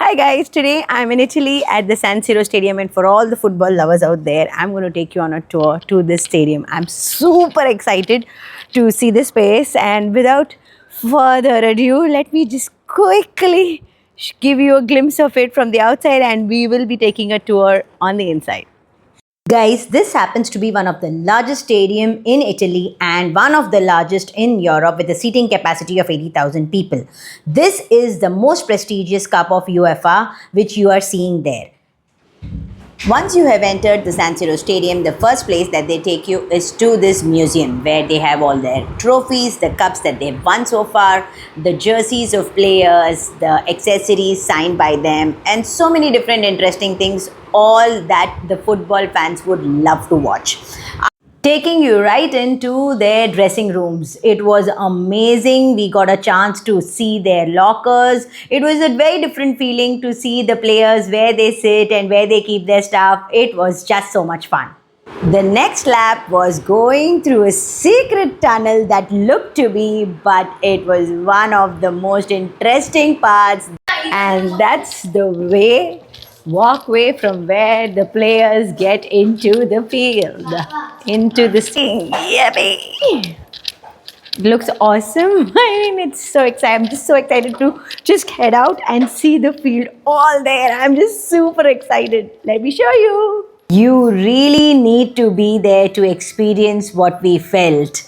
Hi guys, today I'm in Italy at the San Siro Stadium, and for all the football lovers out there, I'm going to take you on a tour to this stadium. I'm super excited to see this space, and without further ado, let me just quickly give you a glimpse of it from the outside, and we will be taking a tour on the inside. Guys, this happens to be one of the largest stadium in Italy and one of the largest in Europe with a seating capacity of 80,000 people. This is the most prestigious cup of UEFA which you are seeing there. Once you have entered the San Siro Stadium, the first place that they take you is to this museum where they have all their trophies, the cups that they've won so far, the jerseys of players, the accessories signed by them, and so many different interesting things, all that the football fans would love to watch. Taking you right into their dressing rooms. It was amazing. We got a chance to see their lockers. It was a very different feeling to see the players where they sit and where they keep their stuff. It was just so much fun. The next lap was going through a secret tunnel that looked to be, but it was one of the most interesting parts, and that's the walkway from where the players get into the field, into the scene. Yippee! It looks awesome. I mean, it's so exciting. I'm just so excited to just head out and see the field all there. I'm just super excited. Let me show you. You really need to be there to experience what we felt.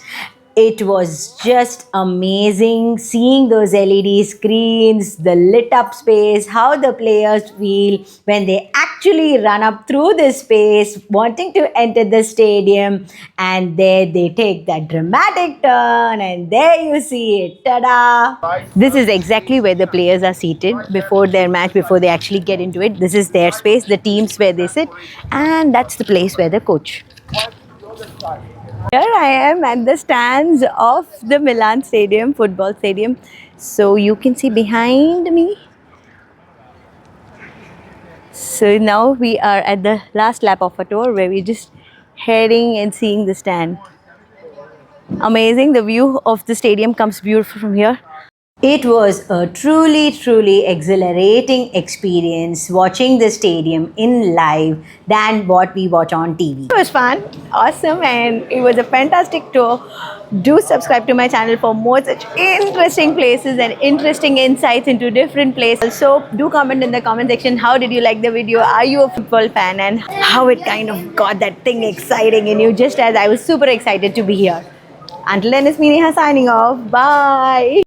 It was just amazing seeing those LED screens, the lit up space, how the players feel when they actually run up through this space, wanting to enter the stadium, and there they take that dramatic turn, and there you see it. Ta-da! This is exactly where the players are seated before their match, before they actually get into it. This is their space, the teams where they sit, and that's the place where the coach. Here I am at the stands of the Milan Stadium, football stadium. So you can see behind me. So now we are at the last lap of a tour where we're just heading and seeing the stand. Amazing. The view of the stadium comes beautiful from here. It was a truly exhilarating experience watching the stadium in live than what we watch on TV. It was fun, awesome, and it was a fantastic tour. Do subscribe to my channel for more such interesting places and interesting insights into different places. Also, do comment in the comment section, how did you like the video? Are you a football fan? And how it kind of got that thing exciting in you, just as I was super excited to be here. Until then, it's me Neha signing off. Bye.